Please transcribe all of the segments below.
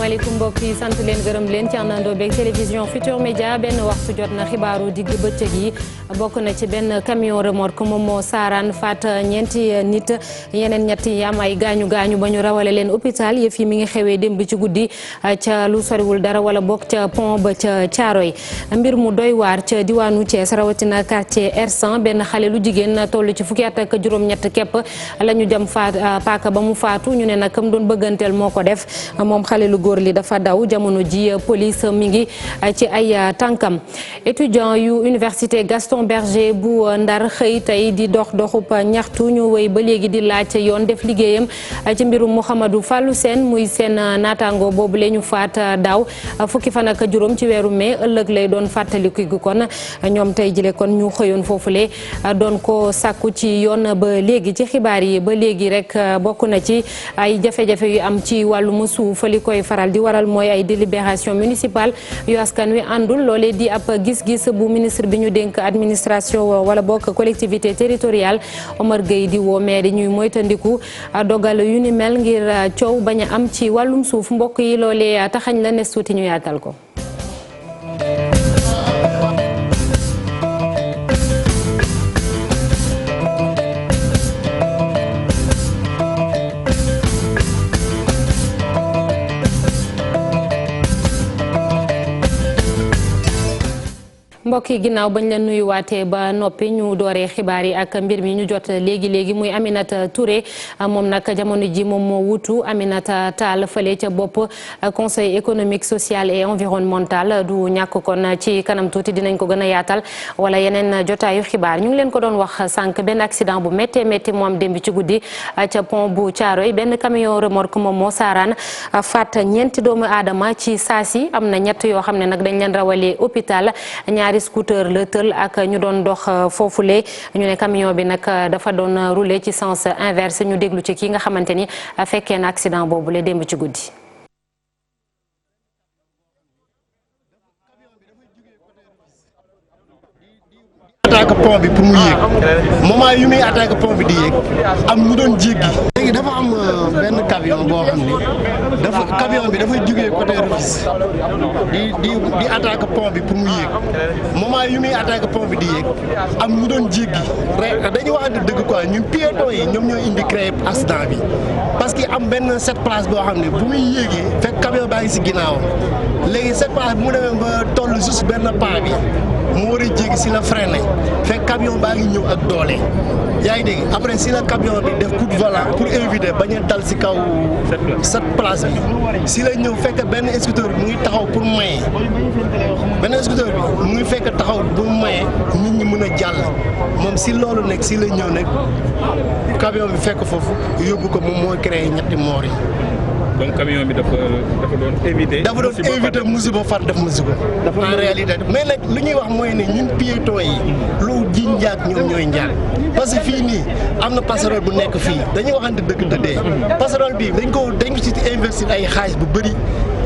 asalaamaaleykum mbokk yi sant leen gërëm leen ci àndandoo beeg télévision Futurs Médias benn waxtu jot na xibaaru digg bëccëg yi bokk na ci benn camion remorque moom moo saaraan faat ñeenti nit yeneen ñetti yi am ay gaañu ba ñu rawale leen hôpital yëf yi mi ngi xewee démb ci guddi ca lu soriwul dara wala bokk ca pont ba ca Thiaroye mbir mu doy waar ca diwaanu Thiès rawatina quartier R100 benn xale lu jigéen toll ci fukki at ak juróom-ñett képp la ñu jëm paaka ba mu faatu ñu ne nag kam doon bëgganteel moo ko def moom xale lu góor li dafa daw jamono ji police mi ngi ci ay tànkam étudiant yu université Gaston Berger bu Ndar xëy tey di doxub ñaxtu ñu wéy ba léegi di laaj yoon def liggéeyam ci mbirum Mouhamadou Fallou Sène muy seen naataango boobu la ñu faat daaw fukki fan ak juróom ci weeru mai ëllëg lay doon fàttaliku gi kon ñoom tey jile kon ñu xëyoon foofule doon ko sàkku ci yoon ba léegi ci xibaar yi ba léegi rek bokk na ci ay jafe-jafe yu am ci wàllum suuf li koy faral di waral mooy ay délibération municipale yu askan wi àndul loolee di ab gis-gis bu ministre bi ñu dénk administration wala bokk collectivité territoriale Omar Gueye di woo maire yi ñuy moytandiku dogal yu ni mel ngir coow bañ a am ci wàllum suuf mbokk yi loolee taxañ la nes tuuti ñu yaatal ko. mbokk yi ginnaaw bañ leen nuyuwaatee ba noppi ñu dooree xibaar yi ak mbir mi ñu jot léegi muy Aminata Touré moom nag jamono ji moom moo wutu Aminata Tall fële ca bopp conseil économique social et environnemental du ñàkk kon ci kanam tuuti dinañ ko gën a yaatal wala yeneen jotaayu xibaar ñu ngi leen ko doon wax sànq benn accident bu métti moo am démb ci guddi ca pont bu Thiaroye benn camion remorque moom moo saaraan faat ñeenti doomu aadama ci saasi am na ñett yoo xam ne nag dañ leen rawalee hôpital ñaari scooter la tël ak ñu doon dox foofule ñu ne camion bi nag dafa doon rouler ci sens inverse ñu déglu ci kii nga xamante ni fekkee na accident boobu la démb ci guddi. attaque pont bi pour mu yéeg moment yu muy attaque pont bi di yéeg am ñu doon jéggi léegi dafa am benn camion boo xam ni camion bi dafay jógee côté Rufisque di attaque pont bi pour mu yéeg moment yu muy attaque pont bi di yéeg am ñu doon jéggi dañuy waxante dëgg quoi ñun piétons yi ñoom ñoo indi créé accident bi parce que am benn cette place boo xam ne bu muy yéegee fekk camion baa ngi si ginnaawam léegi cette place bu mu demee ba toll juste benn pas bi mu war a jéggi si la freiné fekk camion baa ngi ñëw ak doole yaa ngi dégg après si la camion bi def coup de volant pour éviter bañ a dal si kaw cette place bi si la ñëw fekk benn scooter bi mu ngi taxaw pour maye benn scooter bi mu ngi fekk taxaw pour maye nit ñi mën a jàll moom si loolu nekk si la ñëw nag camion bi fekk foofu yóbbu ko moom moo créé ñetti moor yi. donc camion bi dafa doon éviter. dafa doon éviter musiba far def musiba. en réalité mais nag lu ñuy wax mooy ne ñun piétons yi lu ji njaag ñoom ñooy njaag parce que fii nii am na passerelle bu nekk fii dañuy waxante dëgg dëddee passerelle bi dañ ko ci investir ay xaalis bu bëri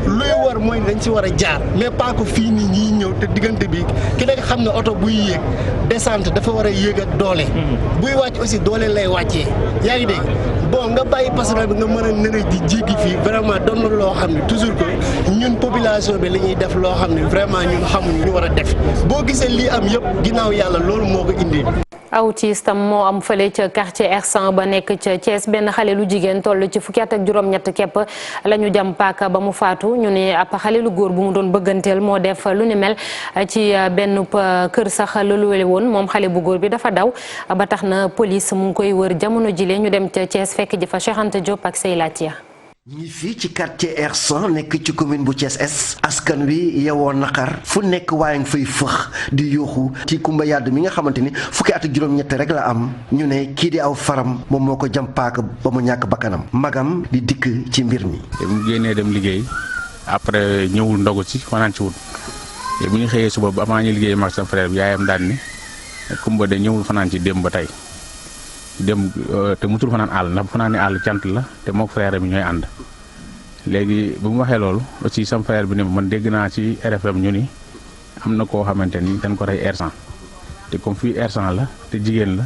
luy war mooy dañ ci war a jaar mais pas que fii nii ñiy ñëw te diggante bi ki nekk xam ne oto buy yéeg descente dafa war a yéeg ak doole buy wàcc aussi doole lay wàccee yaa ngi dégg bon nga bàyyi passerelle bi nga mën a nene di jéggi fii vraiment doon na loo xam ne toujours que ñun population bi la ñuy def loo xam ne vraiment ñun xamuñu ñu war a def boo gisee lii am yëpp ginnaaw yàlla loolu moo ko indi. autisme moo am fële ca quartier R100 ba nekk ca Thiès benn xale lu jigéen toll ci fukki at ak juróom-ñett képp la ñu jam paaka ba mu faatu ñu ne ab xale lu góor bu mu doon bëgganteel moo def lu ni mel ci benn kër sax la luwele woon moom xale bu góor bi dafa daw ba tax na police mu ngi koy wër jamono jile ñu dem ca Thiès fekk ji fa Cheikh Anta Diop ak Seylatia. ñi fii ci quartier R100 nekk ci commune bu Thiès Est askan wi yewoo naqar fu nekk waaye nga fay fëx di yuuxu ci Kumba Yadd mi nga xamante ni fukki at ak juróom-ñett rek la am ñu ne kii di aw faram moom moo ko jam paaka ba mu ñàkk bakkanam magam di dikk ci mbir mi. mu génnee dem liggéey après ñëwul ndogu ci fanaan ci wut bu ñu xëyee suba ba avant ñu liggéey mag sa frère bi yaayam daan ni Kumba de ñëwul fanaan ci démb ba tey. dem te musul fanaan àll ndax bu fanaan àll cant la te mook frère bi ñooy ànd léegi bu mu waxee loolu aussi sam frère bi ne man dégg naa ci RFM ñu ni am na koo xamante ni dañ ko rey R100 te comme fii R100 la te jigéen la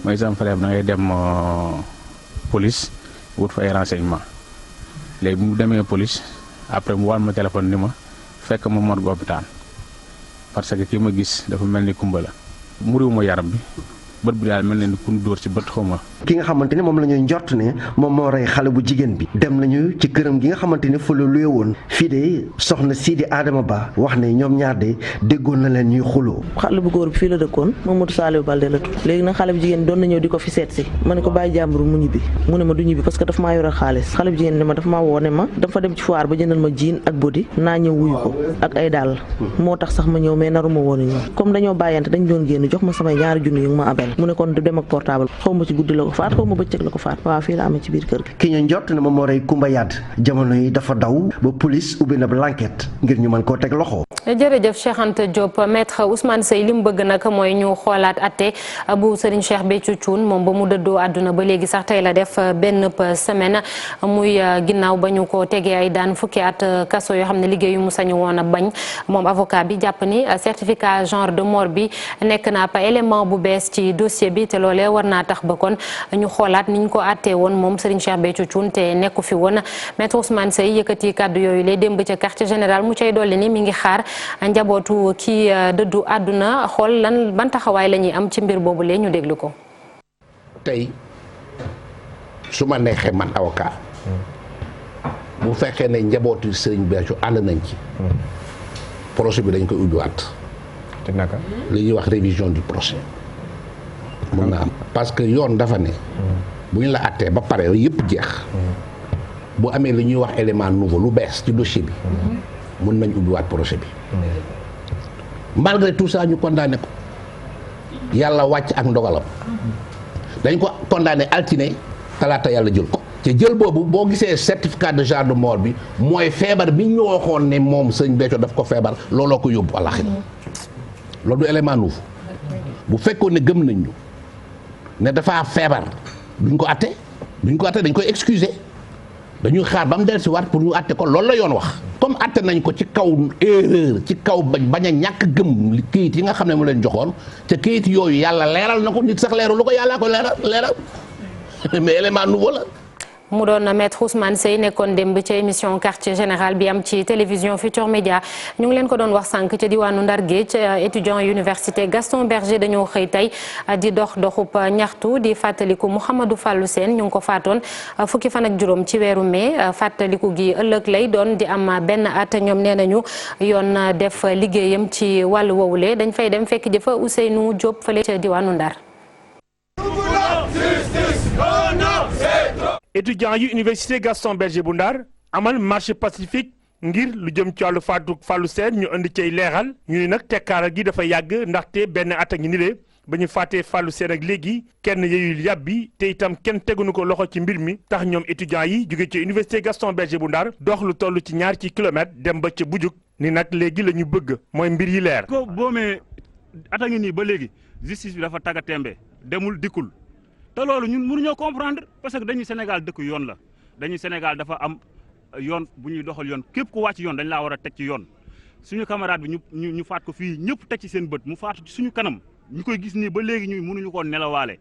mooy sam frère bi da ngay dem police wut fa ay renseignement léegi bu mu demee police après mu wan ma téléphone ni ma fekk ma morgue hôpital parce que ki ma gis dafa mel ni kumba la muriwuma yaram bi bët bi daal mel ne ni ku ñu dóor ci bët xaw ma. ki nga xamante ne moom la ñuy njort ne moom moo rey xale bu jigéen bi dem nañu ci këram gi nga xamante ne fa la luye woon fii de soxna Sidi Adama Ba wax ne ñoom ñaar de déggoon na leen ñuy xuloo. xale bu góor bi fii la dëkkoon Mamadou Saliou Balde la tudd léegi nag xale bu jigéen doon na ñëw di ko fi seet si ma ne ko bàyyi jàmbur mu ñibbi mu ne ma du ñibbi parce que dafa maa yore xaalis xale bu jigéen ne ma dafa maa woo ne ma dafa dem ci foire ba jëndal ma jiin ak bodi naa ñëw wuyu ko ak ay dàll moo tax sax ma ñëw mais naru ma woon a ñëw comme dañoo bàyyante dañ doon génn jox ma samay ñaari junni yu ma abel mu ne kon du dem ak portable xaw ma ci guddi la ko faat xaw ma bëccëg la ko faat waaw fii la amee ci biir kër gi. ki ñu njort ne moom moo rey Kumba Yade jamono yi dafa daw ba police ubbi na l'enquête ngir ñu mën koo teg loxo. jërëjëf Cheikh Anta Diop maître Ousmane Seye li mu bëgg nag mooy ñu xoolaat atte bu Serigne Cheikh Béthio Thioune moom ba mu dëddoo àdduna ba léegi sax tey la def benn semaine muy ginnaaw ba ñu ko tegee ay daan fukki at kaso yoo xam ne liggéeyu mu sañu woon a bañ moom avocat bi jàpp ni certificat genre de mort bi nekk na pa élément bu bees ci dossier bi te loolee war naa tax ba kon ñu xoolaat ni ñu ko àttee woon moom Serigne Cheikh Béthio Thioune te nekku fi woon maître Ousmane Seye yëkkati kàddu yooyu lay démb ca quartier général mu cay dolli ni mi ngi xaar njabootu kii dëddu àdduna xool lan ban taxawaay la ñuy am ci mbir boobu lee ñu déglu ko. tey su ma neexee man avocat bu fekkee ne njabootu Serigne Béthio ànd nañ ci procès bi dañ koy ubbiwaat. te naka li ñuy wax révision du procès mun na am parce que yoon dafa ne bu ñu la àttee ba pare yëpp jeex bu amee li ñuy wax élément nouveau lu bees ci dossier bi mun nañ ubbiwaat procès bi malgré tout ça ñu condamné ko yàlla wàcc ak ndogalam dañ ko condamné altine talaata yàlla jël ko te jël boobu boo gisee certificat de genre de mort bi mooy feebar bi ñu waxoon ne moom Sëñ Béthio daf ko feebar looloo ko yóbbu àlaxira loolu du élément nouveau bu fekkoon ne gëm nañ ñu ne dafa feebar duñ ko atte dañ koy excuser dañuy xaar ba mu dellusiwaat pour ñu atte ko loolu la yoon wax comme atte nañ ko ci kaw erreur ci kaw bañ a ñàkk gëm kayit yi nga xam ne mu leen joxoon te kayit yooyu yàlla leeral na ko nit sax leeral lu ko yàllaa ko leeral mais élément nouveau la. mu doon maître Ousmane Seye nekkoon démb ci émission quartier général bi am ci télévision Futur Média ñu ngi leen ko doon wax sànq ca diwaanu Ndar Géej étudiant université Gaston Berger dañoo xëy tey di doxub ñaxtu di fàttaliku Mouhamadou Fallou Sène ñu ngi ko faatoon fukki fan ak juróom ci weeru mai fàttaliku gi ëllëg lay doon di am benn at ñoom nee nañu yoon def liggéeyam ci wàllu woowule dañ fay dem fekk jëfa Ousseynou Diop fële ca diwaanu Ndar. étudiants yu université Gaston Berger bu Ndar amal marche pacifique ngir lu jëm ci wàllu faatu Fallou Sène ñu indi cay leeral ñu ne nag tekkaaral gi dafa yàgg ndaxte benn at a ngi nile ba ñu fàttee Fallou Sène ak léegi kenn yeyul yàbbi te itam kenn teguñu ko loxo ci mbir mi tax ñoom étudiants yi jóge ci université Gaston Berger bu Ndar dox lu toll ci ñaar ci kilomètre dem ba ca Bujuk ni nag léegi la ñu bëgg mooy mbir yi leer. ko boomee at a ngi nii ba léegi justice bi dafa tagga tembe demul dikkul. te loolu ñun mënuñoo comprendre parce que dañuy Sénégal dëkk yoon la dañuy Sénégal dafa am yoon bu ñuy doxal yoon képp ku wàcc yoon dañ laa war a teg ci yoon suñu camarade bi ñu faat ko fii ñëpp teg ci seen bët mu faatu ci suñu kanam ñu koy gis nii ba léegi ñuy mënuñu koo nelawaale.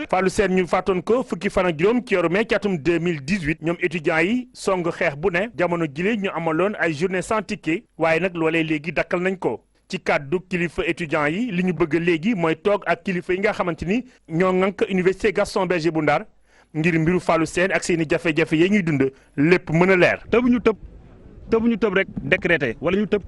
Fallou Sène ñu faatoon ko fukki fan ak juróom ci weeru mai ci atum 2018 ñoom étudiants yi song xeex bu ne jamono jile ñu amaloon ay journée sans ticket waaye nag loolee léegi dakkal nañ ko. ci kàddu kilifa étudiants yi li ñu bëgg léegi mooy toog ak kilifa yi nga xamante ni ñoo ŋànk université Gaston Berger bu Ndar ngir mbiru Fallou Sène ak seeni jafe-jafe ya ñuy dund lépp mën a leer. tëbuñu tëb rek décrété wala ñu tëb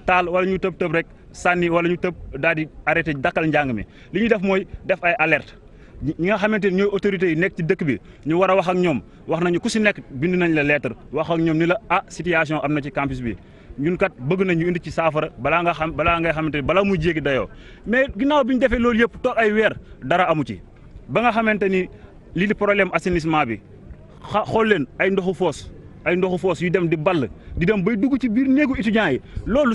taal wala ñu tëb rek sànni wala ñu tëb daal di arrêté dakkal njàng mi li ñuy def mooy def ay alerte ñi nga xamante ni ñooy autorités yi nekk ci dëkk bi ñu war a wax ak ñoom wax nañu ku si nekk bind nañ la lettre wax ak ñoom ni la situation am na ci campus bi. ñun kat bëgg nañ ñu indi ci saafara balaa ngay xamante ni balaa muy jéggi dayoo mais ginnaaw bi ñu defee loolu yëpp toog ay weer dara amu ci ba nga xamante ni lii di problème assainissement bi xool leen ay ndoxu foos yu dem di ball di dem bay dugg ci biir néegu étudiants yi loolu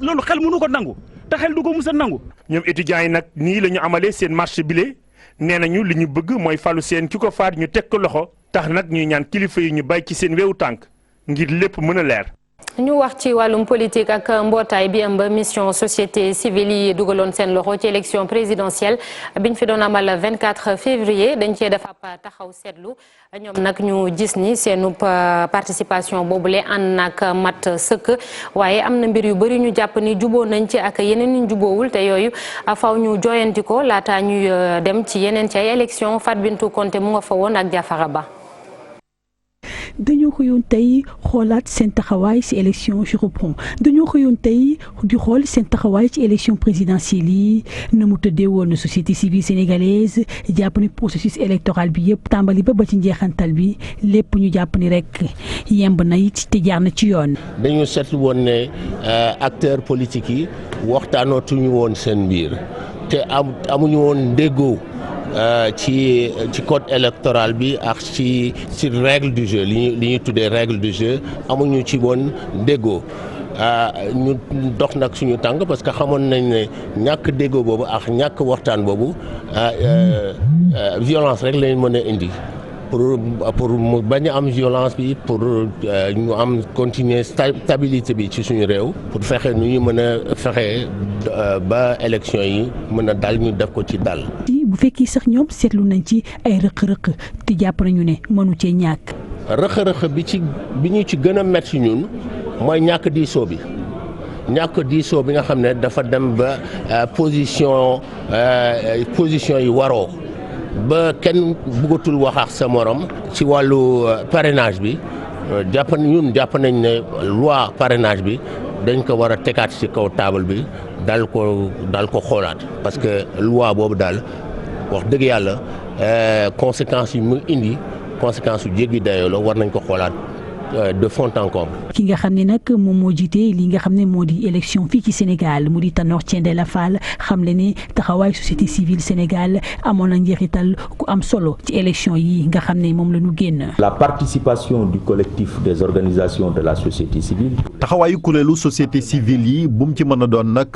loolu xel mënu ko nangu te xel du ko mus a nangu. ñoom étudiants yi nag nii la ñu amalee seen marche bile nee nañu li ñu bëgg mooy Fallou Sène ki ko faat ñu teg ko loxo tax nag ñuy ñaan kilifa yi ñu bay ci seen weewu tànk ngir lépp mën a leer. ñu wax ci wàllum politique ak mbootaay bi ëmb mission société civile yi dugaloon seen loxo ci élection présidentielle biñ fi doon amal 24 février dañ cee def ab taxaw seetlu ñoom nag ñu gis ni seenub participation boobule ànd nag mat sëkk waaye am na mbir yu bëri ñu jàpp ni juboo nañ ci ak yeneen ñu juboowul te yooyu faw ñu joyanti ko laata ñuy dem ci yeneen ci ay élection Fat Bintou Konté mu nga fa woon ak Jafara Ba. dañoo xëyoon tey xoolaat seen taxawaay ci élection je reprends dañoo xëyoon tey di xool seen taxawaay ci élection présidentielle yi na mu tëddee woon société civile sénégalaise jàpp ni processus électoral bi yëpp tàmbali ba ci njeexantal bi lépp ñu jàpp ni rek yemb na it te jaar na ci yoon. dañu seetlu woon ne acteurs politiques yi waxtaanootuñu woon seen biir te amuñu woon déggoo ci code électoral bi ak ci règle du jeu li ñuy tuddee règle du jeu amuñu ci woon déggoo ñu dox nag suñu tànk parce que xamoon nañ ne ñàkk déggoo boobu ak ñàkk waxtaan boobu violence rek lañ mën a indi pour mu bañ a am violence bi pour ñu am continuer stabilité bi ci suñu réew pour fexe nu ñu mën a fexe ba élection yi mën a dal ñu def ko ci dal. bu fekkee sax ñoom seetlu nañ ci ay rëq-rëq te jàpp nañu ne mënu cee ñàkk. rëq-rëq bi ñu ci gën a metti ñun mooy ñàkk diisoo bi nga xam ne dafa dem ba position yi waroo ba kenn bëggatul wax ak sa morom ci wàllu parrainage bi jàpp nañ ne loi parrainage bi dañ ko war a tegaat ci kaw table bi dal ko xoolaat parce que loi boobu daal wax dëgg yàlla conséquences yi mu indi conséquences yu jéggi dayoo la war nañ ko xoolaat de fond en comble. ki nga xam ne nag moom moo jiite li nga xam ne moo di élection fii ci Sénégal mu di Tanor Thiendella Fall xam le ne taxawaay société civile Sénégal amoon na njeexital ku am solo ci élection yi nga xam ne moom la ñu génn. La participation du collectif des organisations de la société civile. taxawaayu kuréelu société civile yi bu mu ci mën a doon nag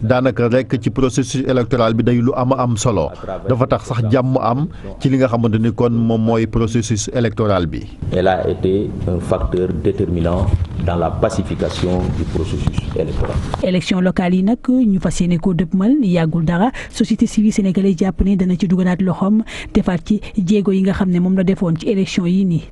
daanaka rek ci processus électoral bi day lu am solo dafa tax sax jàmm am ci li nga xamante ni kon moom mooy processus électoral bi. Elle a été un facteur déterminant dans la pacification du processus électoral. élection locale yi nag ñu fas yéene koo dëppmal yàggul dara société civile sénégalaise jàpp ne dana ci dugalaat loxoom defaat ci jéego yi nga xam ne moom la defoon ci élection yi nii.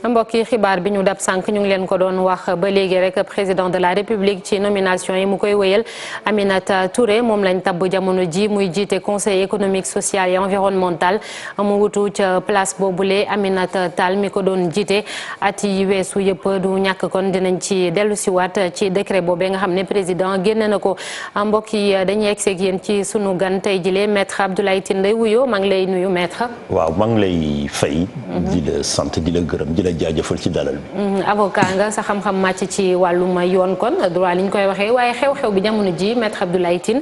mbokki xibaar bi ñu dab sànq ñu ngi leen ko doon wax ba léegi rek président de la république ci nomination yi mu koy wéyal Aminata Touré moom lañ tabb jamono ji muy jiite conseil économique social et environnemental mu wutu ca place boobule Aminata Tall mi ko doon jiite at yi weesu yëpp du ñàkk kon dinañ ci dellu siwaat ci décret boobee nga xam ne président génne na ko mbokk yi dañuy egg ak yéen ci sunu gan tey jile maître Abdoulaye Tine lay wuyoo maa ngi lay nuyu maître. waaw maa ngi lay fay. di la sant di la gërëm di la jaajëfal ci dalal bi. avocat nga sa xam-xam màcc ci wàllum yoon kon droit li ñu koy waxee waaye xew-xew bi jamono ji maître Abdoulaye Tine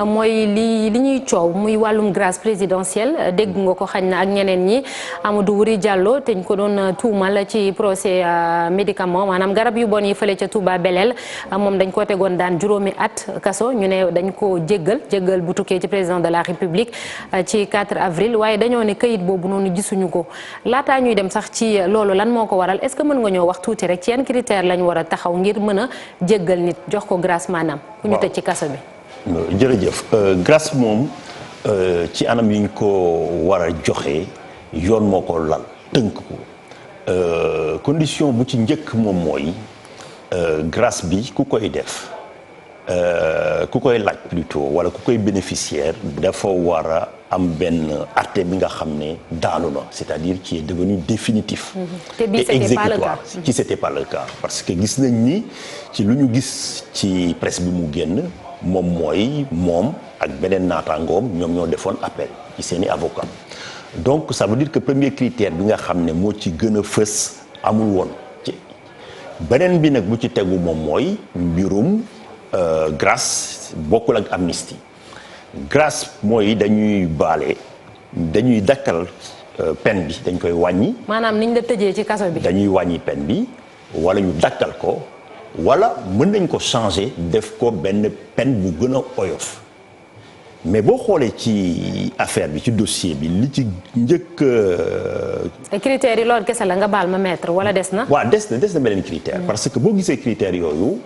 mooy li ñuy coow muy wàllum grâce présidentielle dégg nga ko xañ na ak ñeneen ñi Amadou Wuri Diallo te ñu ko doon tuumal ci procès médicament maanaam garab yu bon yi fële ca Touba Belel moom dañ ko tegoon daan juróomi at kaso ñu ne dañ ko jéggal bu tukkee ci président de la République ci 4 avril waaye dañoo ne këyit boobu noonu gisuñu ko laataa ñuy dem sax ci loolu lan moo ko waral est-ce que mën nga ñoo wax tuuti rek ci yan critère lañ war a taxaw ngir mën a jéggal nit jox ko grâce maanaam ku ñu tëj ci kaso bi. jërëjëf grâce moom ci anam yi ñu ko war a joxe yoon moo ko lal tënk ko condition bu ci njëkk moom mooy grâce bi ku koy def ku koy laaj plutôt wala ku koy bénéficiaire dafa war a am benn acte bi nga xam ne daanu na c'est-à-dire qui est devenu définitif et exécutoire ci c'était pas le cas parce que gis nañ ni ci lu ñu gis ci presse bi mu génn moom mooy moom ak beneen naataangoom ñoom ñoo defoon appel ci seeni avocat donc ça veut dire que premier critère bi nga xam ne moo ci gën a fës amul woon ci beneen bi nag bu ci tegu moom mooy mbirum grâce bokkul ak amnistie grâce mooy dañuy baale dañuy dakkal peine bi dañ koy wàññi. maanaam niñ la tëjee ci kaso bi. dañuy wàññi peine bi wala ñu dakkal ko wala mën nañ ko changer def ko benn peine bu gën a oyof mais boo xoolee ci affaire bi ci dossier bi li ci njëkk. critères yi loolu kese la nga baal ma maître wala des na. waaw des na beneen critère. parce que boo gisee critères yooyu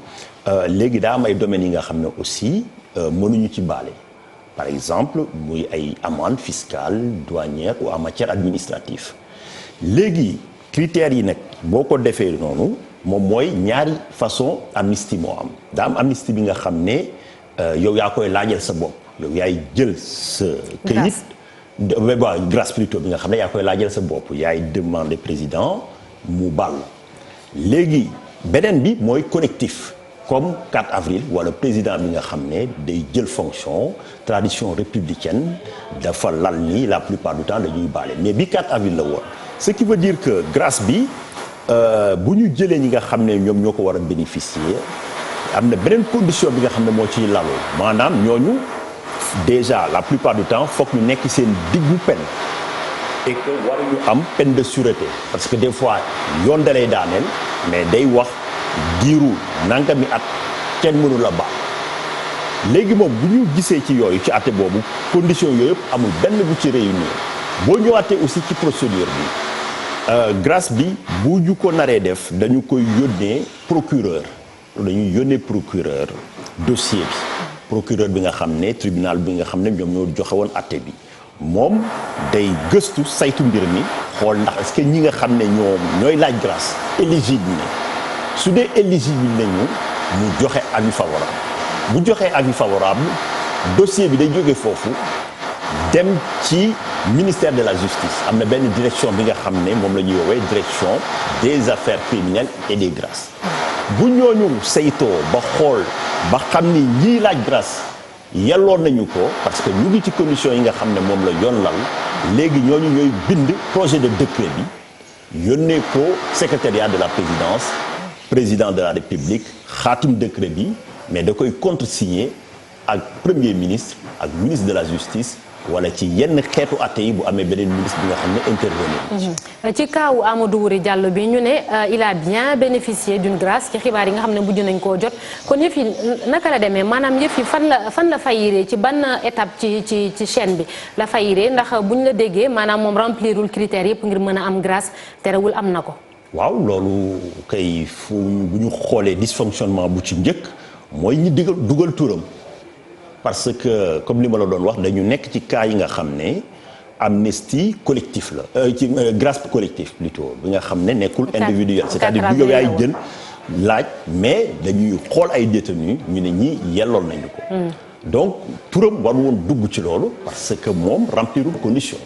léegi daa am ay domaines yi nga xam ne aussi mënuñu ci baale. par exemple muy ay amende fiscale douanière ou en matière administrative léegi critères yi nag boo ko defee noonu moom mooy ñaari façon amnistie moo am daa am amnistie bi nga xam ne yow yaa koy laajal sa bopp yow yaay jël sa këyit waaw grâce plutôt bi nga xam ne yaa koy laajal sa bopp yaay demander président mu bal léegi beneen bi mooy collectif comme 4 avril wala président bi nga xam ne day jël fonction tradition républicaine dafa lal ni la plupart du temps dañuy baale mais bi 4 avril la woon ce qui veut dire que grâce bi bu ñu jëlee ñi nga xam ne ñoom ñoo ko war a bénéficier am na beneen condition bi nga xam ne moo ciy laloo maanaam ñooñu déjà la plupart du temps foog ñu nekk seen diggu peine et que waruñu am peine de sûreté parce que des fois yoon dalay daaneel mais day wax diiru nangami at kenn mënu la baal léegi moom bu ñu gisee ci yooyu ci àtte boobu condition yooyu yëpp amul benn bu ci réunir boo ñëwaatee aussi ci procédure bi grâce bi bu ñu ko naree def dañu koy yónnee procureur dañuy yónnee procureur dossier bi procureur bi nga xam ne tribunal bi nga xam ne ñoom ñoo joxe woon àtte bi moom day gëstu saytu mbir mi xool ndax est-ce que ñi nga xam ne ñooy laaj grâce éligible ne su dee éligible nañu mu joxe avis favorable bu joxee avis favorable dossier bi day jóge foofu dem ci ministère de la justice am na benn direction bi nga xam ne moom la ñuy woowee direction des affaires criminelles et des grâces bu ñooñu saytoo ba xool ba xam ni ñiy laaj grâce yelloon nañu ko parce que ñu ngi ci conditions yi nga xam ne moom la yoon lal léegi ñooñu ñooy bind projet de décret bi yónnee ko secrétariat de la présidence président de la république xaatum décret bi mais da koy contresigner ak premier ministre ak ministre de la justice wala ci yenn xeetu atte yi bu amee beneen ministre bi nga xam ne intervenir. ci kaawu Amadou Wuri Diallo bi ñu ne il a bien bénéficié d'une grâce ci xibaar yi nga xam ne mujj nañ koo jot kon yëf yi naka la demee maanaam yëf yi fan la fayiree ci ban étape ci chaîne bi la fayiree ndax bu ñu la déggee maanaam moom remplirul critères yëpp ngir mën a am grâce terewul am na ko. waaw loolu kay fu bu ñu xoolee dysfonctionnement bu ci njëkk mooy ñi dugal turam parce que comme li ma la doon wax dañu nekk ci cas yi nga xam ne amnistie collectif la ci grâce collectif plutôt bi nga xam ne nekkul individuel c'est-à-dire bu yow yaay jël laaj mais dañuy xool ay détenus ñu ne ñi yelloon nañu ko donc turam war woon dugg ci loolu parce que moom remplirul condition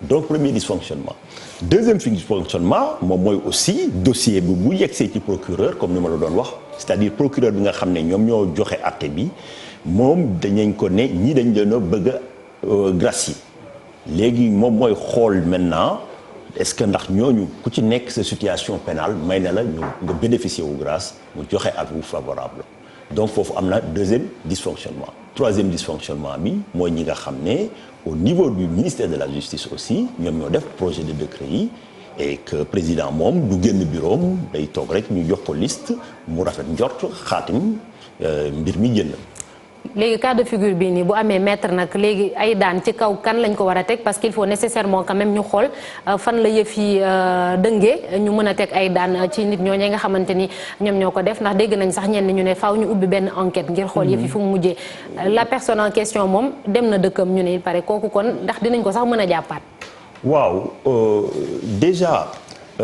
donc premier dysfonctionnement deuxième dysfonctionnement moom mooy aussi dossier bi bu yegsee ci procureur comme ni ma la doon wax c'est-à-dire procureur bi nga xam ne ñoom ñoo joxe àtte bi moom dañañ ko ne ñii dañ leen a bëgg a gracier léegi moom mooy xool maintenant est-ce que ndax ñooñu ku ci nekk sa situation pénale may na la ñu nga bénéficier wu grâce mu joxe avis favorable donc foofu am na deuxième dysfonctionnement troisième dysfonctionnement bi mooy ñi nga xam ne au niveau du ministère de la justice aussi ñoom ñoo def projet de décret yi et que président moom du génn bureau day toog rek ñu jox ko liste mu rafet njort xaatim mbir mi génn. léegi cas de figure bii nii bu amee maître nag léegi ay daan ci kaw kan lañ ko war a teg parce qu'il faut nécessairement quand même ñu xool fan la yëf yi dëngee ñu mën a teg ay daan ci nit ñooñu nga xamante ni ñoom ñoo ko def ndax dégg nañ sax ñenn ñu ne faaw ñu ubbi benn enquête ngir xool yëf yi fu mu mujjee la personne en question moom dem na dëkkam ñu ne il paraît kooku kon ndax dinañ ko sax mën a jàppaat. waaw déjà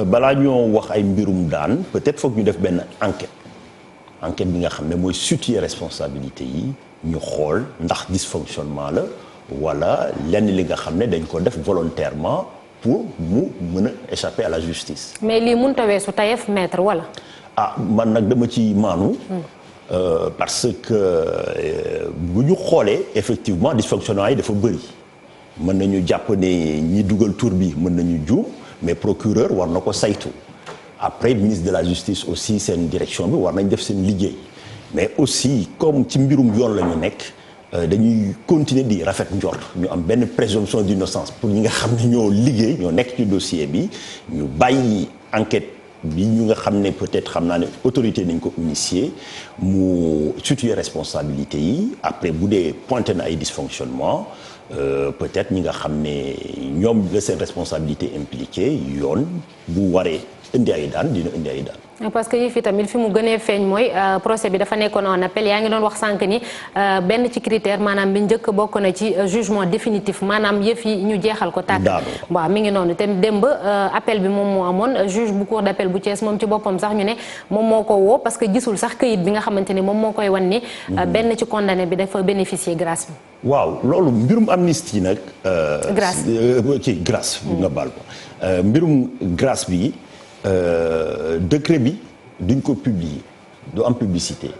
balaa ñoo wax ay mbirum daan peut-être foog ñu def benn enquête bi nga xam ne mooy situer responsabilité yi. ñu xool ndax dysfonctionnement la wala lenn li nga xam ne dañ ko def volontairement pour mu mën a échapper à la justice. mais lii mënut a weesu tayef maître wala. ah man nag dama ci maanu. parce que bu ñu xoolee effectivement dysfonctionnement yi dafa bëri mën nañu jàpp ne ñi dugal tur bi mën nañu juum mais procureur war na ko saytu après ministre de la justice aussi seen direction bi war nañ def seen liggéey. mais aussi comme ci mbirum yoon la ñu nekk dañuy continuer di rafet njort ñu am benn présomption d'innocence pour ñi nga xam ne ñoo liggéey ñoo nekk ci dossier bi ñu bàyyi enquête bi ñu nga xam ne peut-être xam naa ne autorité nañ ko initier mu situer responsabilité yi après bu dee pointé na ay dysfonctionnement peut-être ñi nga xam ne ñoom la seen responsabilité impliquée yoon bu waree indi ay daan dina indi ay daan. parce que yëf yi tamit fi mu gënee feeñ mooy procès bi dafa nekkoon en appel yaa ngi doon wax sànq ni benn ci critère maanaam bi njëkk bokk na ci jugement définitif maanaam yëf yi ñu jeexal ko tàkk. waaw mi ngi noonu te démb appel bi moom moo amoon juge bu cour d'appel bu Thiès moom ci boppam sax ñu ne moom moo ko woo parce que gisul sax këyit bi nga xamante ni moom moo koy wan ni. benn ci condamné bi dafa bénéficier grâce bi. waaw loolu mbirum amnistie nag. grâce ci grâce. nga baal ko mbirum grâce bi. décret bi duñ ko publier du am publicité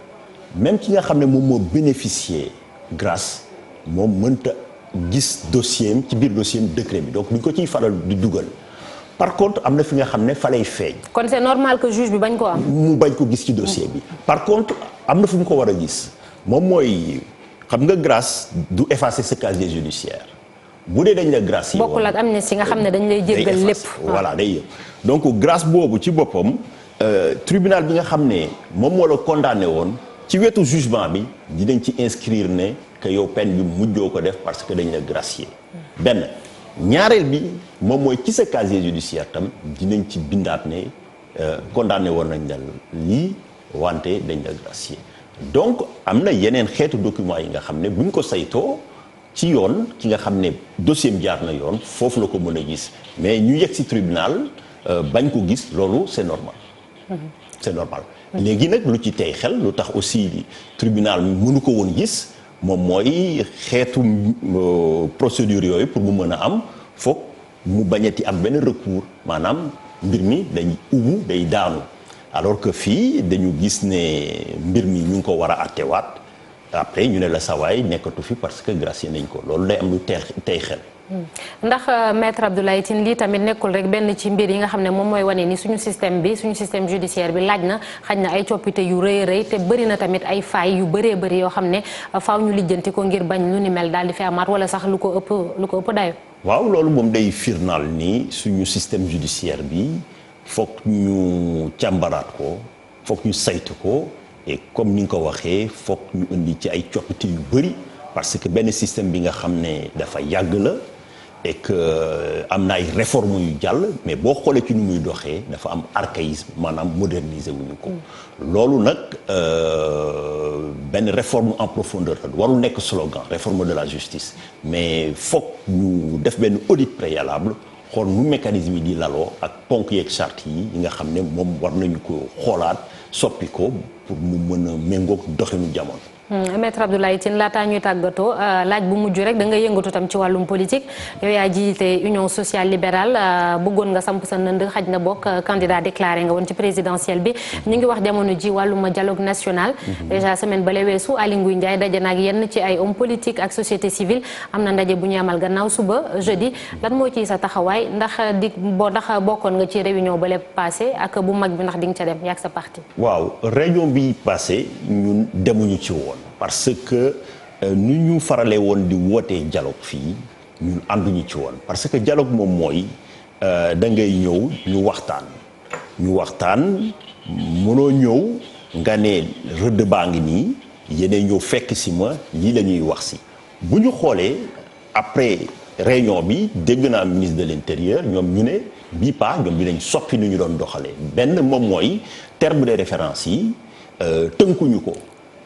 même ki nga xam ne moom moo bénéficier grâce moom mënta gis dossier am ci biir dossier am décret bi donc duñ ko ciy faral di dugal par contre am na fi nga xam ne fa lay feeñ. kon c'est normal que juge bi bañ ko am. mu bañ ko gis ci dossier bi. par contre am na fu mu ko war a gis moom mooy xam nga grâce du effacer ce casier judiciaire. bu dee dañ la grâce yi woon bokkul ak amnistie nga xam ne dañ lay jéggal lépp. voilà day yëpp donc grâce boobu ci boppam tribunal bi nga xam ne moom moo la condamné woon ci wetu jugement bi dinañ ci inscrire ne que yow peine bi mujjoo ko def parce que dañ la gracier benn ñaareel bi moom mooy ci sa casier judiciaire tam dinañ ci bindaat ne condamné woon nañ la lii wante dañ la gracier donc am na yeneen xeetu documents yi nga xam ne buñ ko saytoo. ci yoon ki nga xam ne dossier am jaar na yoon foofu la ko mën a gis mais ñu yegg ci tribunal bañ ko gis loolu c'est normal. c'est normal léegi nag lu ci tey xel lu tax aussi tribunal mënu ko woon gis moom mooy xeetu procédure yooyu pour mu mën a am foog mu bañati am benn recours maanaam mbir mi day ubbu day daanu alors que fii dañu gis ne mbir mi ñu ngi ko war a attewaat. après ñu ne la sawaay nekkatu fi parce que gracier nañ ko loolu day am lu tey xel. ndax maître Abdoulaye Tine lii tamit nekkul rek benn ci mbir yi nga xam ne moom mooy wane ni suñu système judiciaire bi laaj na xaj na ay coppite yu rëy rëy te bëri na tamit ay failles yu bëree bëri yoo xam ne faaw ñu lijjanti ko ngir bañ lu ni mel daal di fi amaat wala sax lu ko ëpp dayo waaw loolu moom day firnaal ni suñu système judiciaire bi foog ñu càmbaraat ko foog ñu saytu ko. et comme ni nga ko waxee foog ñu indi ci ay coppite yu bëri parce que benn système bi nga xam ne dafa yàgg la et que am na ay réformes yu jàll mais boo xoolee ci nu muy doxee dafa am archaïsme maanaam moderniser wuñu ko loolu nag benn réforme en profondeur la warul nekk slogan réforme de la justice mais foog ñu def benn audit préalable xool nu mécanisme yi di laloo ak ponk yeeg charte yi nga xam ne moom war nañu ko xoolaat soppi ko pour mu mën a méngoog doxinu jamono. Maître Abdoulaye Tine laataa ñuy tàggatoo laaj bu mujj rek da nga yëngatu tam ci wàllum politique yow yaa jiite Union sociale libérale bëggoon nga samp sa ndënd xaj na bokk candidat déclaré nga woon ci présidentielle bi ñu ngi wax jamono ji wàllum dialogue national. déjà semaine bale weesu Aly Ngouille Ndiaye daje na ak yenn ci ay hommes politiques ak société civile am na ndaje bu ñu amal gannaaw suba jeudi lan moo ciy sa taxawaay ndax bokkoon nga ci réunion bale passé ak bu mag bi ndax di nga ca dem yaag sa parti. waaw réunion bi passé ñun demuñu ci woon. parce que nu ñu faralee woon di wootee dialogue fii ñun ànduñu ci woon parce que dialogue moom mooy da ngay ñëw ñu waxtaan mënoo ñëw nga ne rëdd baa ngi nii yéen ñëw fekk si ma lii la ñuy wax si bu ñu xoolee après réunion bi dégg naa ministre de l'intérieur ñoom ñu ne bii pas ñoom dinañ soppi nu ñu doon doxalee benn moom mooy terme de référence yi tënkuñu ko.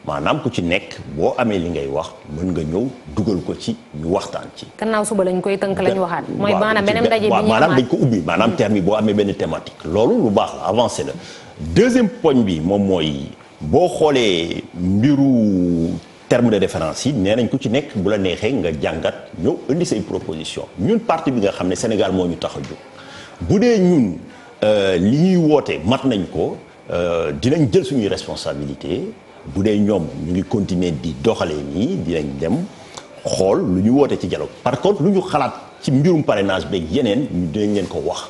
maanaam ku ci nekk boo amee li ngay wax mën nga ñëw dugal ko ci ñu waxtaan ci. gannaaw suba lañ koy tënk lañ waxaat. mooy maanaam beneen ndaje bi ñu maanaam dañ ko ubbi maanaam terme yi boo amee benn thématique. loolu lu baax la avancé la deuxième poñ bi moom mooy boo xoolee mbiru terme de référence yi nee nañ ku ci nekk bu la neexee nga jàngat ñëw indi say proposition ñun parti bi nga xam ne Sénégal moo ñu tax a jóg bu dee ñun li ñuy woote mat nañ ko dinañ jël suñuy responsabilité bu dee ñoom ñu ngi continuer di doxalee nii dinañ dem xool lu ñu woote ci dialogue par contre lu ñu xalaat ci mbirum parrainage beeg yeneen ñu dinañ leen ko wax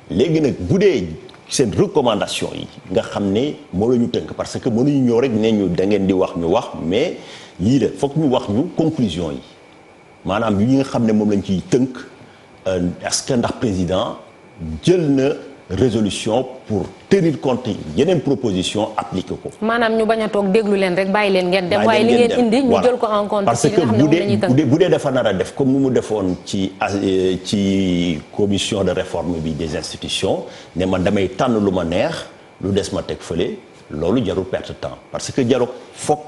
léegi nag bu dee seen recommandation yi nga xam ne moo la ñu tënk parce que mënuñu ñëw rek ne ñu da ngeen di wax ñu wax mais lii la foog ñu wax ñu conclusion yi maanaam yi nga xam ne moom lañ ciy tënk est-ce que ndax président jël na résolution pour tenir compte yeneen proposition appliquer ko. maanaam ñu bañ a toog déglu leen rek bàyyi leen ngeen dem. waaye li ngeen indi ñu jël ko en compte. parce que bu dee dafa nar a def comme ni mu defoon ci commission de réforme bi des institutions ne man damay tànn lu ma neex lu des ma teg fële loolu jarul perte temps parce que jarul foog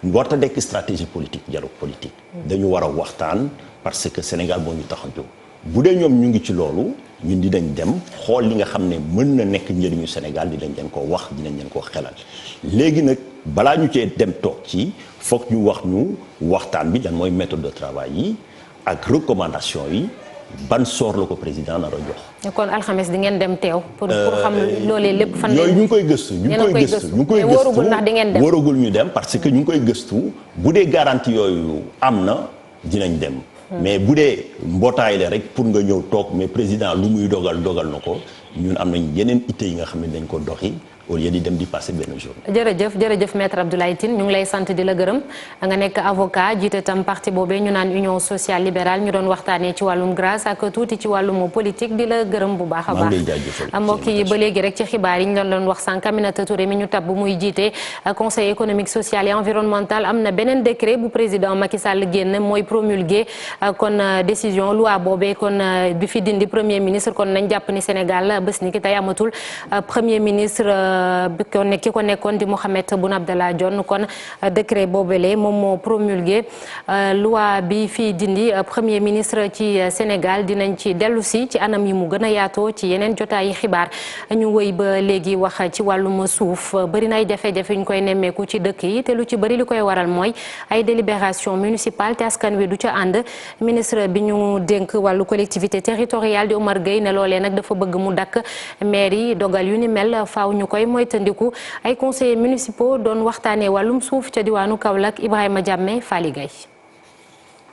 warta nekk stratégie politique jarul politique. dañu war a waxtaan parce que Sénégal moo ñu tax a jóg bu dee ñoom ñu ngi ci loolu. ñun dinañ dem xool li nga xam ne mën na nekk njëriñu Sénégal dinañ leen ko wax dinañ leen ko xelal léegi nag balaa ñu cee dem toog ci foog ñu wax ñu waxtaan bi dan mooy méthode de travail yi ak recommandation yi ban sort la ko président nar a jox. kon alxames di ngeen dem teew. pour xam loolee lépp fan. yooyu ñu ngi koy gëstu ñu ngi koy gëstu wóoragul ndax di ngeen dem wóoragul ñu dem parce que ñu ngi koy gëstu bu dee garantie yooyu am na dinañ dem. mais bu dee mbootaay la rek pour nga ñëw toog mais président lu muy dogal na ko ñun am nañ yeneen itte yi nga xam ne dañ ko doxi au lieu di dem di passer benn jour. jërëjëf maître Abdoulaye Tine ñu ngi lay sant di la gërëm nga nekk avocat jiite tam parti boobee ñu naan union sociale libérale ñu doon waxtaanee ci wàllum grâce ak tuuti ci wàllum politique di la gërëm bu baax a baax. mbokk yi ba léegi rek ci xibaar yi ñu doon wax sànq Aminata Touré mi ñu tabb muy jiite conseil économique social et environnemental am na beneen décret bu président Macky Sall génn mooy promulgué kon décision loi boobee kon bi fi dindi premier ministre kon nañ jàpp ni Sénégal bés ni ki tey amatul premier ministre. bi ko nekk ki ko nekkoon di Mohamed Boun Abdallah Dionne kon décret boobule moom moo promulgué loi bi fii dindi premier ministre ci Sénégal dinañ ci dellu si ci anam yi mu gën a yaatoo ci yeneen jotaayi xibaar ñu wëy ba léegi wax ci wàllum suuf bëri na ay jafe-jafe ñu koy nemmeeku ci dëkk yi te lu ci bëri li koy waral mooy ay délibération municipale te askan wi du ca ànd ministre bi ñu dénk wàllu collectivité territoriale di Omar Gueye ne loolee nag dafa bëgg mu dakk maire yi dogal yu ni mel faaw ñu koy moytandiku ay conseillers municipaux doon waxtaanee wàllum suuf ca diwaanu Kaolack Ibrahima Diamé Fally Gueye.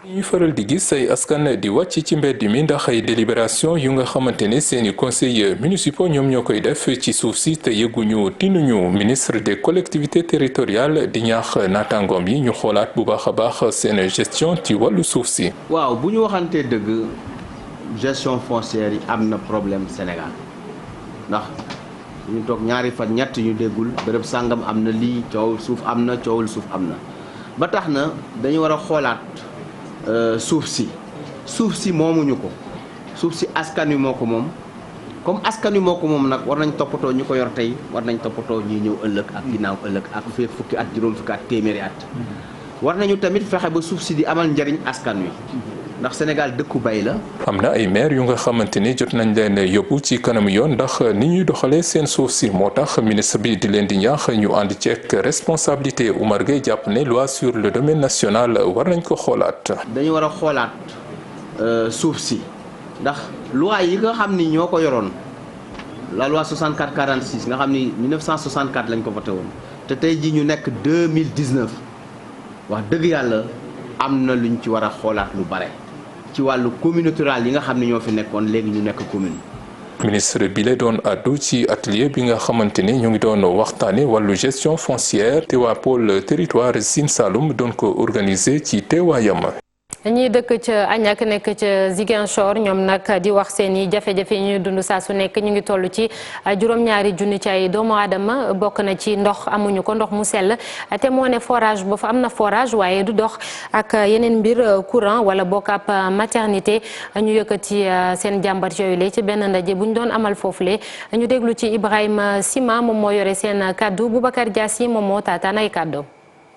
ñuy faral di gis ay askan di wàcc ci mbedd mi ndax ay délibération yu nga xamante ne seeni conseillers municipaux ñoom ñoo koy def ci suuf si te yëguñu tinuñu ministre des collectivités territoriales di ñaax naataangoom yi ñu xoolaat bu baax a baax seen gestion ci wàllu suuf si. waaw bu ñu waxantee dëgg gestion foncière yi am na problème Sénégal ndax. ñu toog ñaari fan ñett ñu déggul bërëb sàngam am na lii coowul suuf am na coowul suuf am na ba tax na dañu war a xoolaat suuf si moomuñu ko suuf si askan wi moo ko moom comme askan wi moo ko moom nag war nañ toppatoo ñu ko yor tey war nañ toppatoo ñuy ñëw ëllëg ak ginnaaw ëllëg ak fee fukki at juróom fukki at téeméeri at war nañu tamit fexe ba suuf si di amal njariñ askan wi ndax Sénégal dëkku bay la. am na ay maire yu nga xamante ni jot nañ leen yóbbu ci kanamu yoon ndax ni ñuy doxalee seen suuf si moo tax ministre bi di leen di ñaax ñu ànd ceeg responsabilité Oumar Gueye jàpp ne loi sur le domaine national war nañ ko xoolaat. dañu war a xoolaat suuf si ndax loi yi nga xam ni ñoo ko yoroon la loi 64 46 nga xam ni 1964 lañ ko voté woon te tey ji ñu nekk 2019 wax dëgg yàlla am na luñ ci war a xoolaat lu bare. ci wàllu communauté rurale yi nga xam ne ñoo fi nekkoon léegi ñu nekk commune. ministre bi la doon addu ci atelier bi nga xamante ni ñu ngi doon waxtaane wàllu gestion foncière te waa pôle territoire Sine Saloum doon ko organiser ci teewaayam. ñi dëkk ca Agnac nekk ca Ziguinchor ñoom nag di wax seen i jafe-jafe yi ñuy dund saa su nekk ñu ngi toll ci juróom-ñaari junni ci ay doomu aadama bokk na ci ndox amuñu ko ndox mu sell te moo ne forage ba fa am na forage waaye du dox ak yeneen mbir courant wala bokk ab maternité ñu yëkkati seen jàmbat yooyu le ci benn ndaje bu ñu doon amal foofule ñu déglu ci Ibrahima Sima moom moo yore seen kaddu Boubacar Diassi moom moo taataan ay kaddu.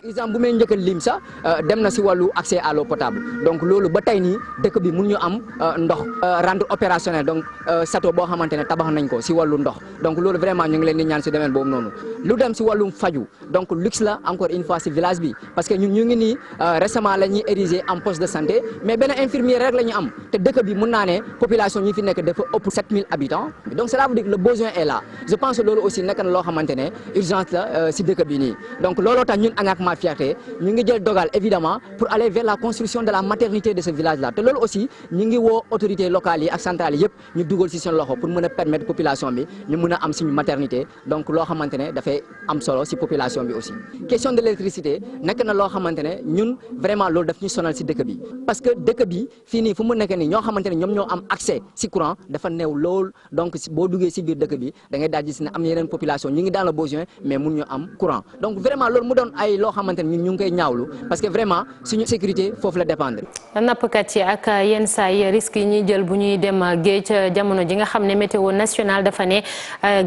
exemple bu may njëkk a lim sax dem na si wàllu accès à l'eau potable donc loolu ba tey nii dëkk bi mun ñu am ndox rendre opérationnel donc château boo xamante ne tabax nañ ko si wàllu ndox donc loolu vraiment ñu ngi leen di ñaan si domaine boobu noonu lu dem si wàllum faju donc luxe la encore une fois si village bi parce que ñun ñu ngi nii récemment la ñuy ériger en poste de santé mais benn infirmier rek la ñu am te dëkk bi mun naa ne population ñi fi nekk dafa ëpp 7000 habitants donc cela veut dire que le besoin est là je pense que loolu aussi nekk na loo xamante ne urgence la si dëkk bi nii donc looloo tax ñun Agnac ma fierté ñu ngi jël dogal évidemment pour aller vers la construction de la maternité de ce village là te loolu aussi ñu ngi woo autorités locales yi ak centrales yëpp ñu dugal ci seen loxo pour mën a permettre population bi ñu mën a am suñu maternité donc loo xamante ne dafay am solo ci population bi aussi. question de l'électricité nekk na loo xamante ne ñun vraiment loolu daf ñu sonal ci dëkk bi parce que dëkk bi fii nii fu mu nekk nii ñoo xamante ne ñoom ñoo am accès ci courant dafa néew lool donc boo duggee ci biir dëkk bi da ngay daal di gis ne am yeneen population ñu ngi dans le besoin mais mun ñu am courant donc vraiment loolu mu doon ay loo xamante ne ñun ñu ngi koy ñaawlu parce que vraiment suñu sécurité foofu la dépendre. nappkat yi ak yenn saa yi risques yi ñuy jël bu ñuy dem géej jamono ji nga xam ne météo nationale dafa ne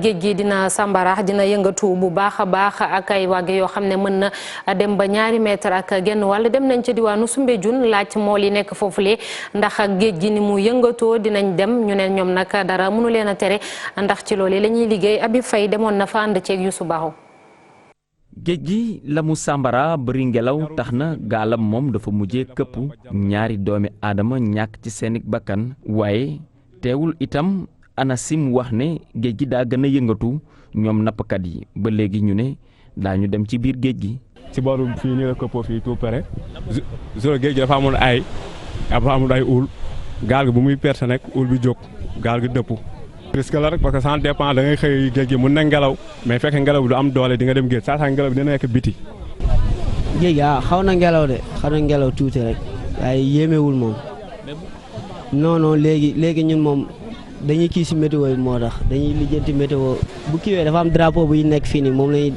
géej gi dina sambarax dina yëngatu bu baax a baax ak ay wàgg yoo xam ne mën na dem ba 2 mètres ak genn wàll dem nañ ci diwaanu Soumbédioune laaj mool yi nekk foofule ndax géej gi ni mu yëngatoo dinañ dem ñu ne ñoom nag dara mënu leen a tere ndax ci loolu la ñuy liggéey Abi Faye demoon na fa ànd ceeg Youssou Baaxu. géej gi la mu sàmbara bëri ngelaw tax na gaalam moom dafa mujjee këpp 2 doomi aadama ñàkk ci seeni bakkan waaye teewul itam ANACIM wax ne géej gi daa gën a yëngatu ñoom nappkat yi ba léegi ñu ne daañu dem ci biir géej gi. ci booru fii nii la këppoo fii tout près zone géej gi dafa amoon ay uul gaal gi bu muy perte nag uul bi jóg gaal gi dëpp. risque la rek parce que ça dépend da ngay xëy géej gi mun na ngelaw mais fekk ngelaw bi du am doole di nga dem géej saa ngelaw bi dina nekk biti. géej xaw na ngelaw tuuti rek waaye yéemewul moom non léegi ñun moom dañuy kii si météo yi moo tax dañuy lijjanti météo bu kiiwee dafa am drapeau bu nekk fii nii moom lañuy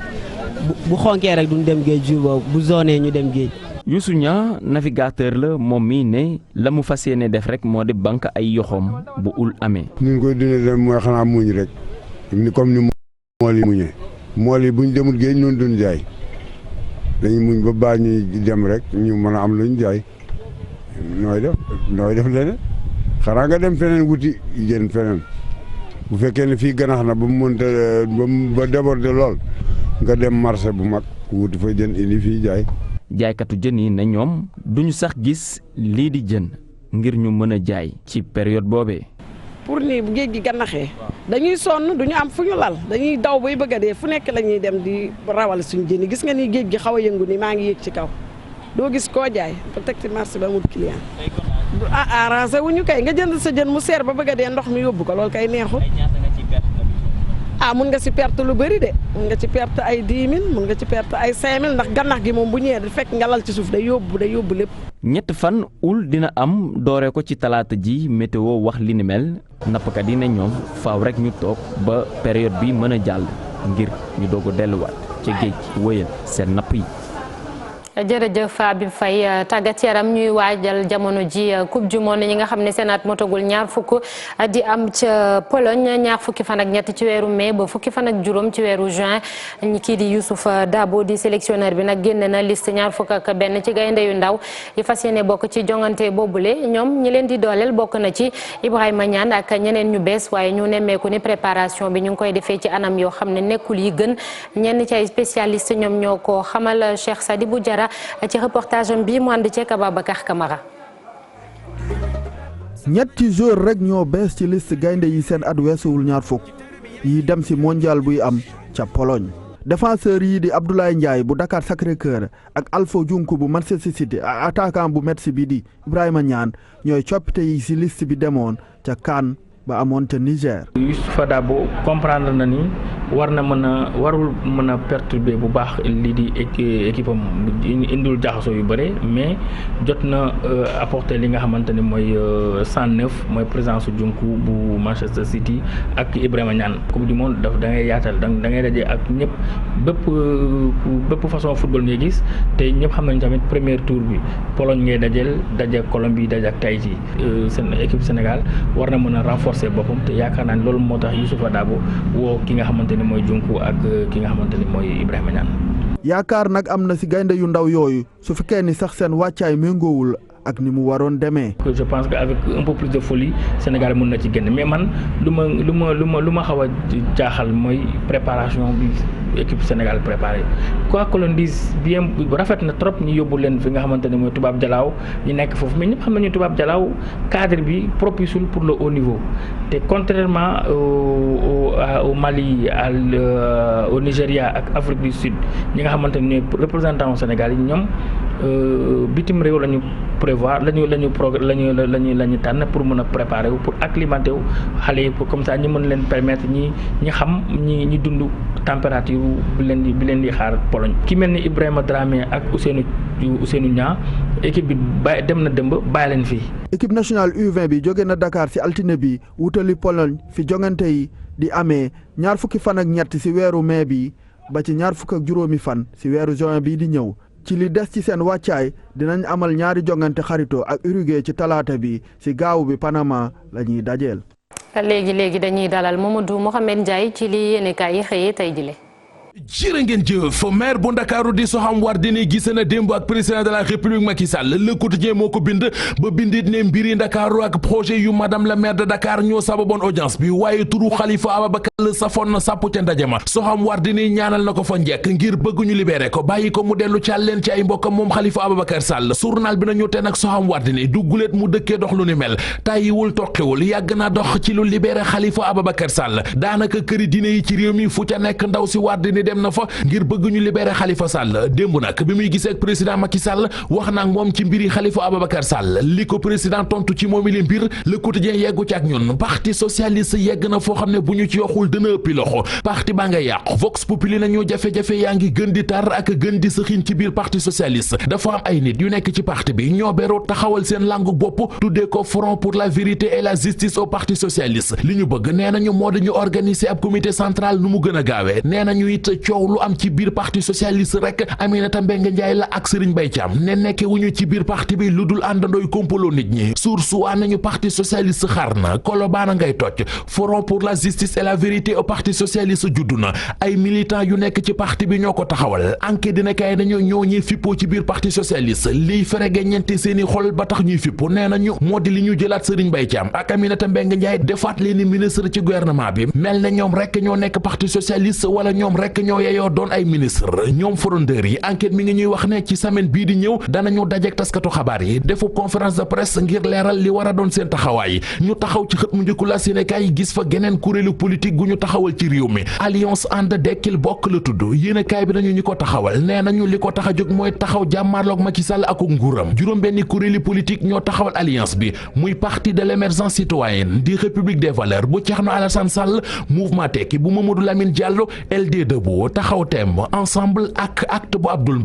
bu xonkee rek duñ dem géej jour boobu bu zonee ñu dem géej. Youssou Niang navigateur la moom mii ne la mu fas yéene def rek moo di banque ay yoxoom bu ul amee. ni ñu koy dundee dem mooy xanaa muñ rek ni comme ni mool yi muñee mool yi bu ñu demul géej ñun duñ jaay dañuy muñ ba baa ñuy dem rek ñu mën a am luñ jaay nooy def leneen xanaa nga dem feneen wuti jën feneen bu fekkee ne fii ganax na ba mu mënta ba déborder lool nga dem marché bu mag wuti fa jën indi fii jaay. jaaykatu jën yi ne ñoom duñu sax gis lii di jën ngir ñu mën a jaay ci période boobee. pour ni bu géej gi gannaxee dañuy sonn duñu am fu ñu lal dañuy daw bay bëgg a dee fu nekk la ñuy dem di rawal suñu jën yi gis nga ni géej gi xaw a yëngu ni maa ngi yéeg ci kaw doo gis koo jaay ba teg ci marché ba amul client arrangé wuñu kay nga jënd sa jën mu seer ba bëgg a dee ndox mi yóbbu ko loolu kay neexul. mun nga ci perte lu bëri de mun nga ci perte ay 10 000 mun nga ci perte ay 5 000 ndax gannax gi moom bu ñëwee da fekk ngalal ci suuf day yóbbu lépp. 3 fan ul dina am doore ko ci talaata ji météo wax li ni mel nappkat yi ne ñoom faaw rek ñu toog ba période bi mën a jàll ngir ñu doog a delluwaat ca géej wëyal seen napp yi. jërëjëf Habib Faye tàggat yaram ñuy waajal jamono ji coupe du monde ñi nga xam ne seen at motagul 20 di am ca Pologne 20 fan ak ñett ci weeru mai ba 10 fan ak juróom ci weeru juin kii di Youssouf Dabo di sélectionneur bi nag génne na liste 20 ak benn ci gaynde yu ndaw yi fas yéene bokk ci jongante boobule ñoom ñi leen di dooleel bokk na ci Ibrahima Niane ak ñeneen ñu bees waaye ñu nemmeeku ni préparation bi ñu ngi koy defee ci anam yoo xam ne nekkul yi gën ñenn ci ay spécialiste ñoom ñoo ko xamal Cheikh Sadibou Diarra ci reportage am bii mu ànd ceeg Ababacar Camara. ñetti joueur rek ñoo bees ci liste gaynde yi seen at weesuwul 20 yi dem ci mondial buy am ca Pologne. défenseur yi di Abdoulaye Ndiaye bu Dakar Sacré-Cœur ak Alpha Diounkou bu Manchester City ak attaquant bu Metz bi di Ibrahima Niane ñooy coppite yi ci liste bi demoon ca CAN ba amoon ca Niger. Youssouf Dabo comprendre na ni warul mën a perturber bu baax lii di équipe am indul jaxasoo yu bëre mais jot na apporter li nga xamante ne mooy 109 mooy présence su Diounkou bu Manchester City ak Ibrahima Niane. Coupe du monde da ngay yaatal da ngay daje ak ñëpp bépp façon football ngay gis te ñëpp xam nañ tamit premier tour bi Pologne ngay daje Colombie daje ak Tahiti seen équipe Sénégal war na mën a renforcer boppam te yaakaar naa ne loolu moo tax Youssouf Dabo woo ki nga xamante ni mooy Diounkou ak ki nga xamante ni mooy Ibrahima Niane. yaakaar nag am na ci gaynde yu ndaw yooyu su fekkee ni sax seen wàccaay méngoowul ak ni mu waroon demee. je pense que avec un peu plus de folie Sénégal mën na ci génn mais man lu ma xaw a jaaxal mooy préparation bi équipe Sénégal préparé quoi que l'on dise bien rafet na trop ñu yóbbu leen fi nga xamante ne mooy Toubab Dialaw ñu nekk foofu mais ñëpp xam nañu Toubab Dialaw cadre bi propice pour le haut niveau te contrairement au Mali au Nigeria ak Afrique du Sud ñi nga xamante ne ñooy représentant au Sénégal yi ñoom bitim réew lañu prévoir lañu tànn pour mën a préparer wu pour acclimater wu xale yi pour comme ça ñu mën leen permettre ñi xam ñi dund température bi leen di xaar Pologne ki mel ni Ibrahima Dramé ak Ousseynou Niang équipe bi dem na dëmb bàyyi leen fii. équipe nationale U20 bi jóge na Dakar ci altine bi wutali Pologne fi jongante yi di amee ñaar fukki fan ak ñett ci weeru mai bi ba ci ñaar fukk ak juróomi fan ci weeru juin bii di ñëw. ci li des ci seen wàccaay dinañ amal ñaari jongante xarito ak Uruguay ci talaata bi ci gaaw bi Panama la ñuy dajeel. léegi dañuy dalal Mamadou Mohamed Ndiaye ci li yéenekaay yi xëyee tey jile. jërë ngeen jëf maire bu Ndakaaru di Soham Wardini gise na démb ak président de la République Macky Sall Le Quotidien moo ko bind ba bindit ne mbiri Ndakaaru ak projet yu madame la maire de Dakar ñoo sababoon audience bi waaye turu Khalifa Ababacar Sall safoon na sàpp ca ndaje ma Soham Wardini ñaanal na ko fa njekk ngir bëgg ñu libéré ko bàyyi ko mu dellu càl leen ci ay mbokkam moom Khalifa Ababacar Sall journal bi nañu te nag Soham Wardini du guléet mu dëkkee dox lu ni mel tàyyiwul toqiwul yàgg na dox ci lu libéré Khalifa Ababacar Sall daanaka këri diine yi ci réew mi fu ca nekk ndaw si Wardini dem na fa ngir bëgg ñu libéré Khalifa Sall démb nag bi muy gisee ak président Macky Sall wax na ak moom ci mbiri Khalifa Ababacar Sall li ko président tontu ci moom li mbir Le Quotidien yeggu ci ak ñun parti socialiste yegg na foo xam ne bu ñu ci waxul dana ëppi loxo parti baa nga yàqu Vox Populi nañu jafe-jafe yaa ngi gën di tar ak gën di sëxiñ ci biir parti socialiste dafa am ay nit yu nekk ci parti bi ñoo beru taxawal seen langu bopp tuddee ko Front pour la vérité et la justice au parti socialiste li ñu bëgg nee nañu moo dañu organiser ab comité central nu mu gën a gaawee nee nañu it coow lu am ci biir parti socialiste rek Aminata Mbengue Ndiaye la ak Serigne Mbaye Thiam ne nekke wuñu ci biir parti bi lu dul àndandooy kompaloo nit ñi source waa nañu parti socialiste xar na Colobane ngay toj Front pour la justice et la vérité au parti socialiste juddu na ay militants yu nekk ci parti bi ñoo ko taxawal enquête dina kay nañu ñoo ñuy fippoo ci biir parti socialiste liy ferege ñeenti seeni xol ba tax ñuy fippo nee nañu moo di li ñu jëlaat Serigne Mbaye Thiam ak Aminata Mbengue Ndiaye defaat leen ministre ci gouvernement bi mel ne ñoom rek ñoo nekk parti socialiste wala ñoom rek ñoo yeyoo doon ay ministre ñoom frondeur yi enquête mi ngi ñuy wax ne ci semaine bii di ñëw danañu dajeek taskatu xabaar yi defu conférence de presse ngir leeral li war a doon seen taxawaay ñu taxaw ci xët mu njëkku la Sénégal yi gis fa geneen kuréelu politique gu ñu taxawal ci réew mi alliance ànd dekkil bokk la tudd yéenekaay bi nañu ñi ko taxawal nee nañu li ko tax a jóg mooy taxaw jàmmaarloog Macky Sall ak nguuram juróom-benni kuréelu politique ñoo taxawal alliance bi muy parti de l'émergence citoyenne di république des valeurs bu Thierno Alassane Sall mouvement tekki bu Mamadou Lamine Diallo LD Debout taxaw temb ensemble ak acte bu Abdoul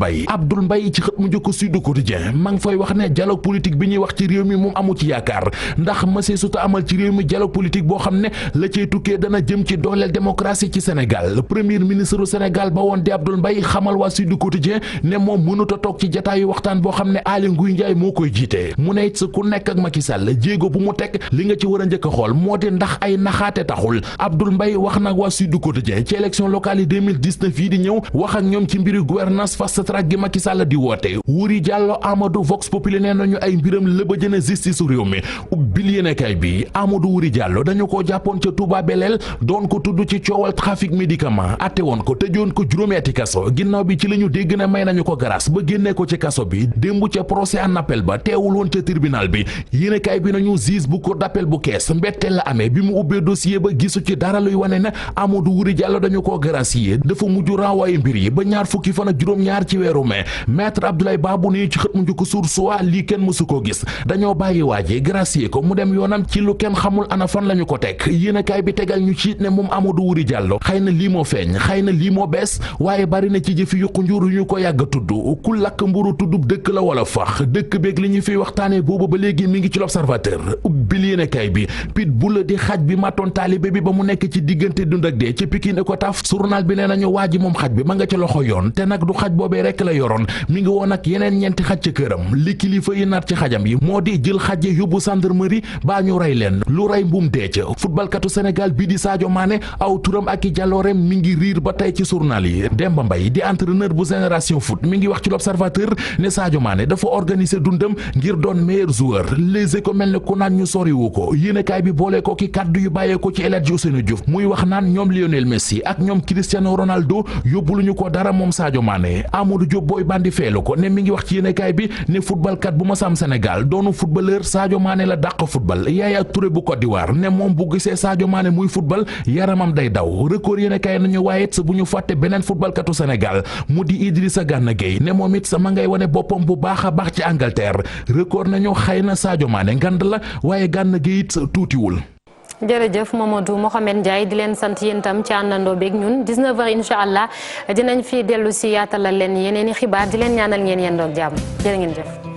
Mbaye ci xët mu njëkk Sud Quotidien ma ngi fay wax ne dialogue politique bi ñuy wax ci réew mi moom amu ci yaakaar ndax monsieur suta amal ci réew mi dialogue politique boo xam ne la cay tukkee dana jëm ci dooleel démocratie ci Sénégal premier ministre du Sénégal ba woon di Abdoul Mbaye xamal waa Sud Quotidien ne moom mënut a toog ci jataayu waxtaan boo xam ne Aly Ngouille Ndiaye moo koy jiite mu ne it sa ku nekk ak Macky Sall jéego bu mu teg li nga ci war a njëkk a xool moo di ndax ay naxaate taxul Abdoul Mbaye wax nag waa Sud Quotidien ci élection locale yi 2019 yi di ñëw wax ak ñoom ci mbiri gouvernance fast track gi Macky Sall di woote Wuri Diallo Amadou Vox Populi nee nañu ay mbiram lëbëjën a justice su réew mi ubbil yéenekaay bi Amadou Wuri Diallo dañu ko jàppoon ca Touba Belel doon ko tudd ci coowal trafic médicament atte woon ko tëjoon ko juróomi ati kaso ginnaaw bi ci la ñu dégg ne may nañu ko grâce ba génnee ko ci kaso bi démb ca procès en appel ba teewul woon ca tribunal bi yéenekaay bi nañu juge bu cour d'appel bu Kees mbetteel la amee bi mu ubbee dossier ba gisu ci dara luy wane ne Amadou Wuri Diallo dañu ko gracier dafa mujj renvoyer mbir yi ba ñaar fukki fan ak juróom-ñaar ci weeru mai maître Abdoulaye Babou nii ci xët mu njëkk Source A lii kenn mësu ko gis dañoo bàyyi waaje gracier ko mu dem yoonam ci lu kenn xamul ana fan lañu ko teg yéenekaay bi tegal ñu ci ne moom Amadou Wuri Diallo xëy na lii moo feeñ xëy na lii moo bees waaye bari na ci jëfi yuqu njur yu ñu ko yàgg tudd ku lakk mburu tuddub dëkk la wala fax dëkk beeg li ñu fiy waxtaane boobu ba léegi mi ngi ci l'Observateur ubbil yéenekaay bi Pitbull di xaj bi matoon taalibe bi ba mu nekk ci diggante dund ak dee ci Pikine Icotaf journal bi nee nañu waa ji moom xaj bi ma nga ci loxo yoon te nag du xaj boobee rekk la yoroon mi ngi woon ak yeneen ñeenti xaj ci këram li kilifa yi nar ci xajam yi moo di jël xaj yi yóbbu gendarmerie baa ñu rey leen lu rey mbuum dee ca footballkatu Sénégal bii di Sadio Mané aw turam ak i jàlloorem mi ngi riir ba tey ci journal yi Demba Mbaye di entraîneur bu Génération Foot mi ngi wax ci l'Observateur ne Sadio Mané dafa organiser dundam ngir doon meilleur joueur Les Échos mel ne ku naan ñu soriwu ko yéenekaay bi boole ko ki kàddu yu bàyyee ko ci El Hadji Ousseynou Diouf muy wax naan ñoom Lionel Messi ak ñoom Cristiano Ronaldo yóbbuluñu ko dara moom Sadio Mané. Amadou Diop booy bandi feelu ko ne mi ngi wax ci yéenekaay bi ne football kat bu ma sam Sénégal doonu footballeur Sadio Mané la dàq football. Yaya Touré bu Côte d'Ivoire ne moom bu gisee Sadio Mané muy football yaramam day daw. Record yéenekaay nañu waaye it bu ñu fàtte beneen football katu Sénégal mu di Idrissa Gana Gueye ne moom it sama ngay wane boppam bu baax a baax ci Angleterre. Record nañu xëy na Sadio Mané ngand la waaye Gana Gueye it tuutiwul. jërëjëf Mamadou Mohamed Ndiaye di leen sant yéen tam ci àndandoo beeg ñun 19h incha allah dinañ fi dellu si yaatalal leen yeneen i xibaar di leen ñaanal ngeen yendoog jàmm jërë ngeen jëf.